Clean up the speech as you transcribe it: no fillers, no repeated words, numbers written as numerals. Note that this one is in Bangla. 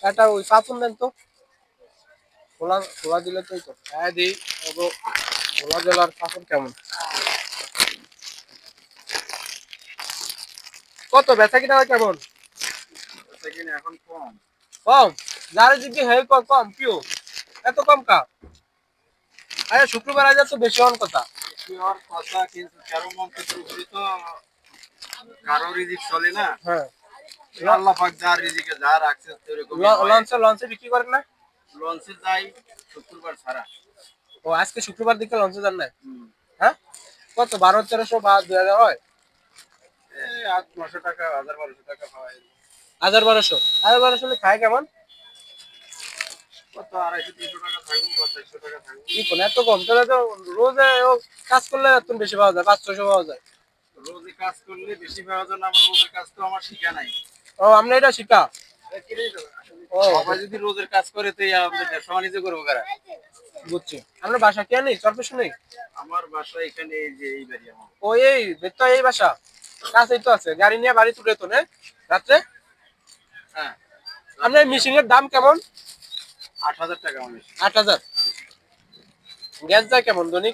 এটা ওই পাপুন দেন তো, খোলা খোলা দিলে তো তো হ্যাঁ দিই। খোলা জলার পাপুন কেমন, কত বেচা কিনা হয় কেমন? বেচা কিনা এখন কম। কম? যারে দিকে হে কম কিও এত কম কা? আরে শুক্রবার আজ তো বেশি হওয়ার কথা। বেশি হওয়ার কথা, কিন্তু 13 মণের উপরে তো কারো রিজিক চলে না। হ্যাঁ, আল্লাহ পাক যার রিজিকে যা রাখছে সেরকমই হয়। লঞ্চে লঞ্চে বিক্রি করেন না? লঞ্চে যাই শুক্রবার ছাড়া। ও আজকে শুক্রবার দিকে লঞ্চে যান না? হুম। হ্যাঁ, কত 1200-1300 বা 2000 হয়? এই 800-900 টাকা, 1000-1200 টাকা হয়। 1200 হলে খায় কেমন? কত 250-300 টাকা থাকবো বা 400 টাকা থাকবো। কি কোন এত কম? তাহলে তো রোজে কাজ করলে এত বেশি পাওয়া যায়, 500-600 পাওয়া যায়। রোজে কাজ করলে বেশি পাওয়া যায় না, আমার রোজের কাজ তো আমার শিখা নাই। ও আপনি এটা শিখা? ও সবাই যদি রোজের কাজ করে তো আমাদের ব্যবসা বাণিজ্য করবো কারা? বুঝছি। আপনার বাসা কে নেই চরপেশন নেই? আমার বাসা এখানে, এই যে এই বাড়ি আমার। ও এই তো এই বাসা কাছেই তো আছে, গাড়ি নিয়ে বাড়ি তুলে তো না রাত্রে? হ্যাঁ। আপনার মিশিং এর দাম কেমন? 8,000 টাকা মানুষ। 8000। গ্যাস যায় কেমন দৈনিক?